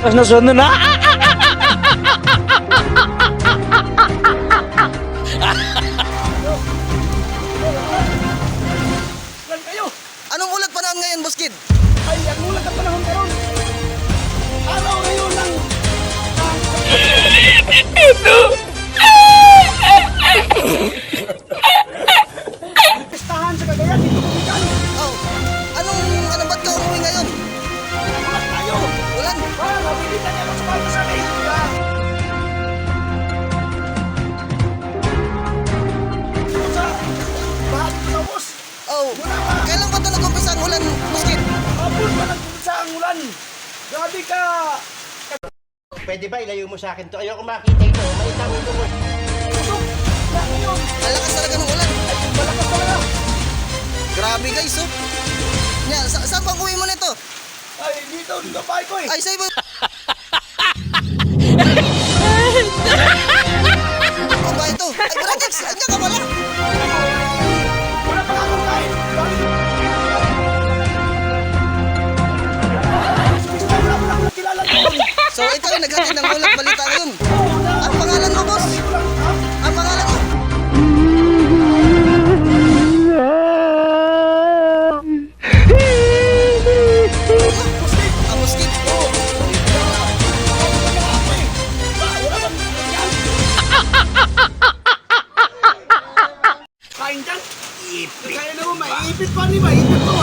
Mas nasunod na. Lan kayo! Anong ulat panahon ngayon, Boss Kid? Ay, ang ulat ang panahon karon. Araw ngayon ng... Pistahan sa Cagayan, dito kumikan. Oh, ano ba't ka umuwi ngayon? Ulat tayo! Ulan? Para mabilitan niya sa mga sa akin. Sa bahat sa bus. Oh, kailan ba ito nag-umpisa ang ulan, Boss Kid? Hapon pa nagpisa ang ulan. Grabe ka. Pwede ba ilayo mo sa akin to? Ayoko makita ito. Malita mo ito. Pusok. Na ngayon. Ang lakas talaga ng ulan. Ay, malakas talaga. Grabe guys, oh. Yan, saan pang uwi mo nito? Ay, dito bahay ko eh. Ay, sa'yo ba? Ano ba ito? Ay, Bradex, andyan ka pala. Wala pa akong kain. Wala pa akong kilala doon. So, ikaw yung naghatid ng ulat balita ngayon. Ang pangalan mo, boss? Ang pangalan mo? Ah, Boss Kid. Kain dyan. Ipit. Kaya naman, may ipit pa ni ba? Ipit to.